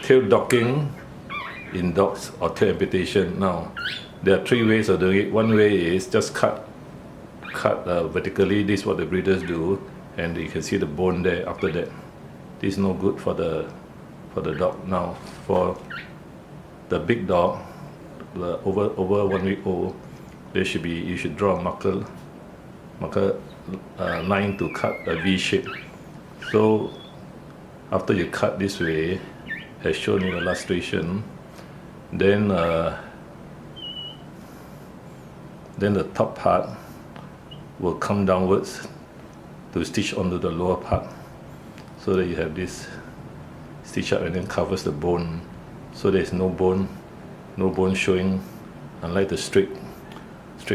tail docking in dogs or tail amputation. Now, there are three ways of doing it. One way is just cut vertically. This is what the breeders do, and you can see the bone there. After that, this is no good for the dog. Now, for the big dog, the over 1 week old, you should draw a marker line to cut a V shape. So after you cut this way, as shown in the illustration, then the top part will come downwards to stitch onto the lower part, so that you have this stitch up and then covers the bone, so there is no bone showing, unlike the straight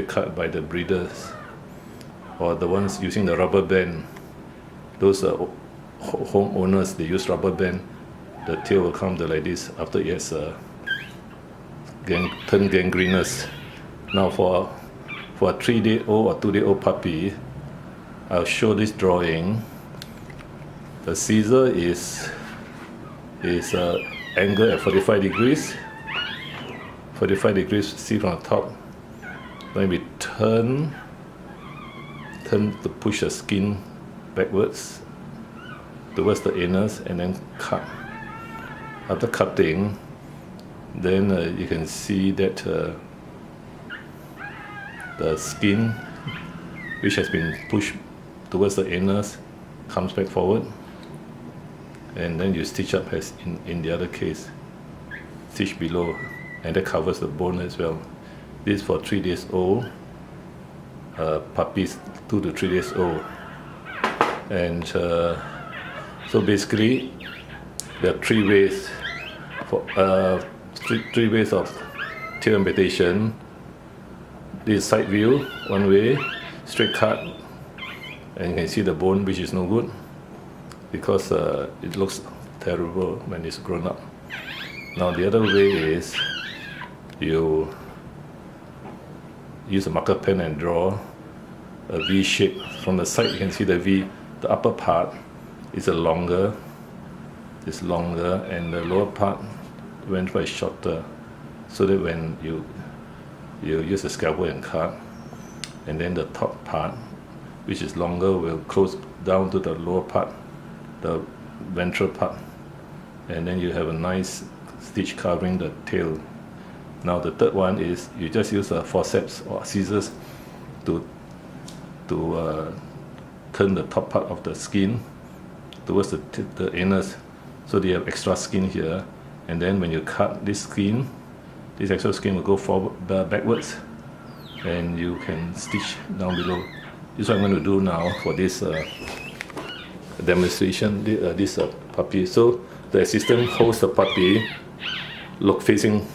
cut by the breeders or the ones using the rubber band. Those homeowners, they use rubber band. The tail will come to like this after it has turned gangrenous. Now for a 3-day-old or 2-day-old puppy, I'll show this drawing. The scissor is angled at 45 degrees. 45 degrees, see from the top. Then we turn to push the skin backwards towards the anus and then cut. After cutting, then you can see that the skin, which has been pushed towards the anus, comes back forward, and then you stitch up as in the other case, stitch below, and that covers the bone as well. This is for 3 days old puppies, 2 to 3 days old. And so basically there are three ways of tail amputation. This is side view, one way, straight cut, and you can see the bone, which is no good because it looks terrible when it's grown up. Now the other way is you use a marker pen and draw a V shape. From the side you can see the V, the upper part is longer, and the lower part went by shorter, so that when you use a scalpel and cut, and then the top part, which is longer, will close down to the lower part, the ventral part, and then you have a nice stitch covering the tail. Now the third one is you just use a forceps or scissors to turn the top part of the skin towards the anus, so they have extra skin here, and then when you cut this skin, this extra skin will go forward, backwards, and you can stitch down below. This is what I'm going to do now for this demonstration, this puppy. So the assistant holds the puppy, look facing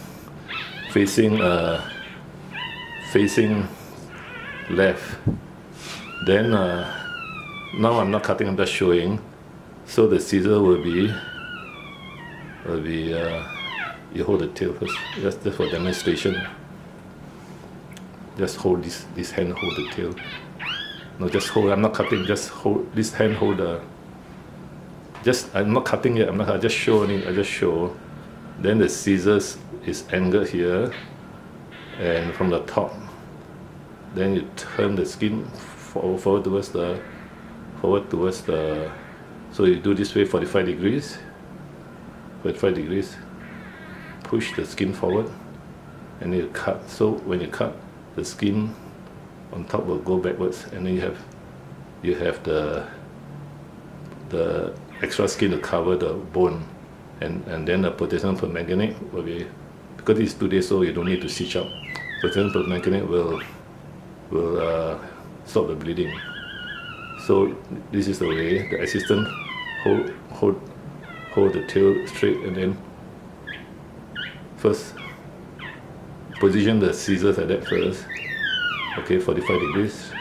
left. Then now I'm not cutting, I'm just showing. So the scissor will be you hold the tail first, just for demonstration. Just hold this hand, hold the tail. No, just hold. I'm not cutting. Just hold this hand. Hold the. I'm not cutting yet. I just showing. I just show. Then the scissors is angled here, and from the top, then you turn the skin forward towards the. So you do this way 45 degrees. 45 degrees. Push the skin forward, and you cut. So when you cut, the skin on top will go backwards, and then you have the extra skin to cover the bone, and then the potassium permanganate will be, because it's 2 days old, you don't need to stitch up. Potassium permanganate will stop the bleeding. So this is the way the assistant hold the tail straight, and then first position the scissors like that first. Okay, 45 degrees.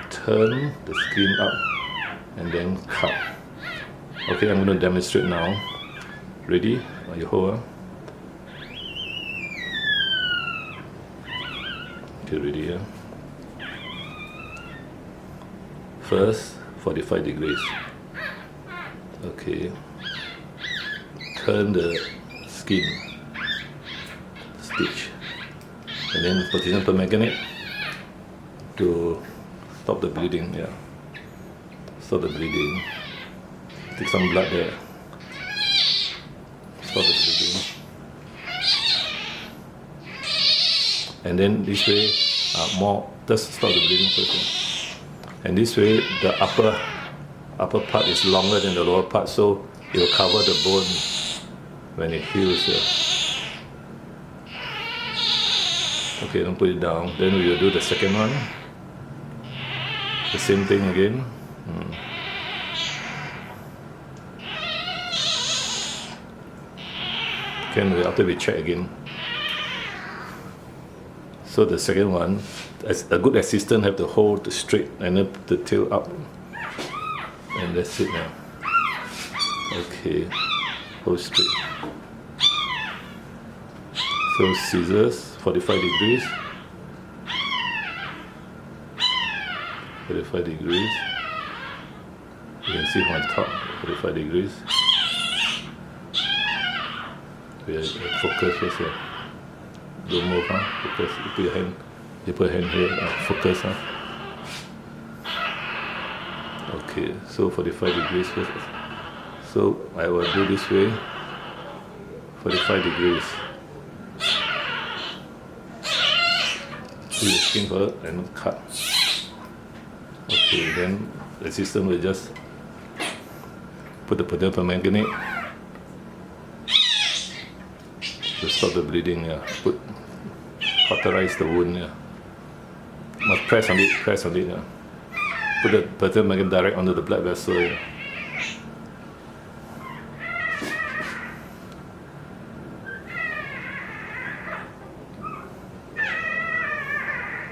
Turn the skin up and then cut. Okay, I'm going to demonstrate now. Ready? You hold. Okay, ready here. First, 45 degrees. Okay. turn the skin, stitch, and then position per magnet to stop the bleeding. Yeah, stop the bleeding. Take some blood there. Stop the bleeding. And then this way, just stop the bleeding first. Yeah. And this way, the upper part is longer than the lower part, so it will cover the bone when it heals. Yeah. Okay, don't put it down. Then we will do the second one. The same thing again. Then after we check again. So the second one, as a good assistant, have to hold the straight and then put the tail up, and that's it now. Okay, hold straight. So scissors, 45 degrees. 45 degrees. You can see from top, 45 degrees. Focus first here. Don't move, focus. You put your hand here, focus. Okay, so 45 degrees first. So I will do this way, 45 degrees. Do the skin first and cut. Okay, then the assistant will just put the position per magnet to stop the bleeding. Yeah. Cauterize the wound. Yeah. Must press on it. Yeah. Put the position magnet direct onto the blood vessel. Yeah.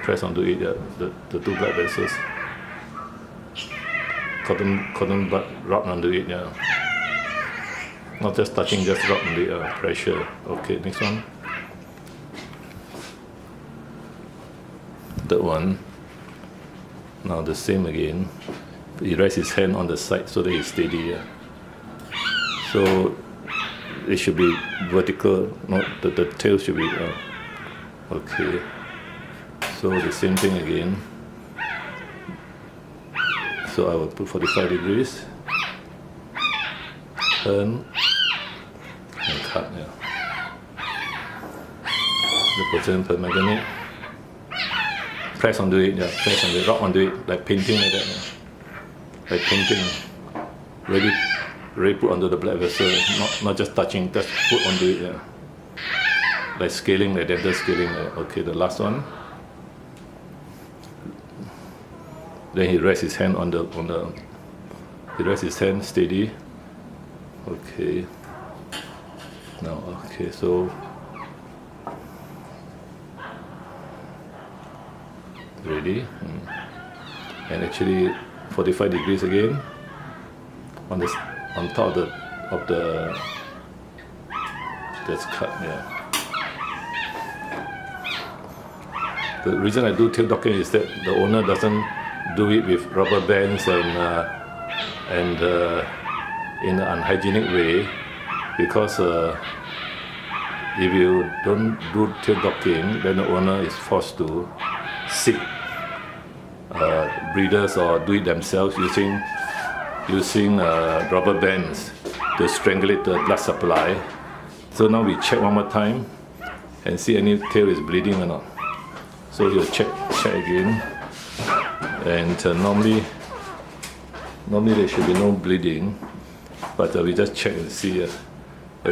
Press onto it. Yeah. The two blood vessels. Cotton bud rub onto it. Yeah. Not just touching, just rub on the pressure. Okay, next one. Third one. Now the same again. He rests his hand on the side so that he's steady. Yeah. So it should be vertical. Not the tail should be. Okay. So the same thing again. So I will put 45 degrees. Turn. And cut. Yeah. The position per magnet. Press onto it. Yeah. Press on it. Rub onto it like painting like that. Yeah. Like painting. Ready put onto the blood vessel. Not just touching. Just put onto it. Yeah. Like scaling, like dental scaling. Yeah. Okay. The last one. Then he rests his hand on the. He rests his hand steady. Okay. Now, okay, so ready, and actually 45 degrees again on top of the that's cut. Yeah. The reason I do tail docking is that the owner doesn't do it with rubber bands and in an unhygienic way, because if you don't do tail docking, then the owner is forced to seek breeders or do it themselves using rubber bands to strangulate the blood supply. So now we check one more time and see any tail is bleeding or not. So you'll check again, and normally there should be no bleeding. But we just check and see.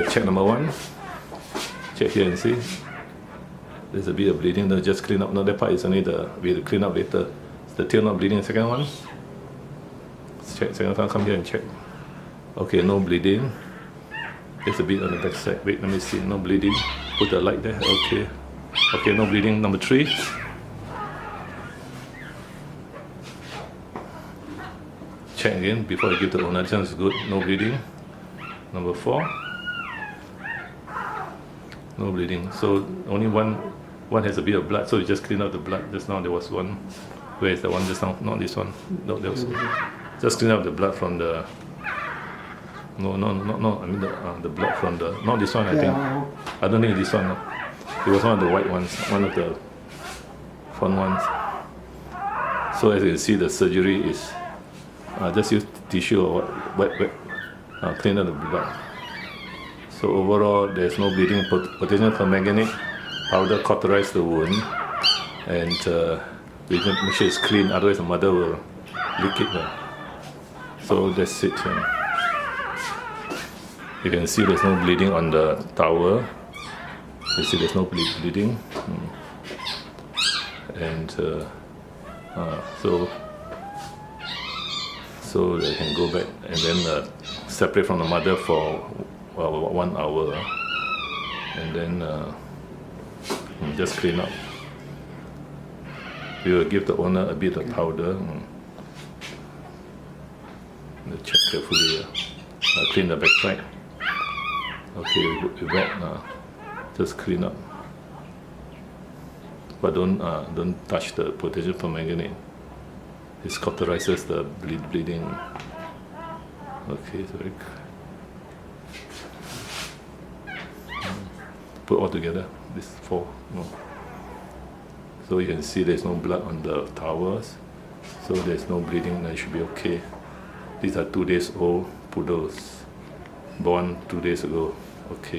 Check number one. Check here and see. There's a bit of bleeding. No, just clean up. No, that part is only we will clean up later. Is the tail not bleeding? Second one. Check. Second one. Come here and check. Okay, no bleeding. There's a bit on the back side. Wait, let me see. No bleeding. Put the light there. Okay. Okay, no bleeding. Number 3. Check again before I give the owner. This one is good. No bleeding. Number 4. No bleeding. So only one has a bit of blood. So you just clean out the blood. Just now there was one. Where is the one just now? Not this one. No, there was. Just clean out the blood from the No. I mean the blood from the, not this one. I think. Yeah. I don't think this one. No. It was one of the white ones, one of the front ones. So as you can see, the surgery is just use tissue or wet, clean up the blood. So overall, there's no bleeding. Potassium permanganate powder cauterize the wound, and we can make sure it's clean. Otherwise, the mother will leak it. So that's it. You can see there's no bleeding on the towel. You see there's no bleeding, and so they can go back and then separate from the mother for 1 hour, and then just clean up. We will give the owner a bit of powder. Check carefully. Clean the backside. Okay, we wet. Just clean up, but don't touch the potassium permanganate. It cauterizes the bleeding. Okay, so put all together. This 4. So you can see there's no blood on the towels, so there's no bleeding. That should be okay. These are 2 days old poodles, born 2 days ago. Okay.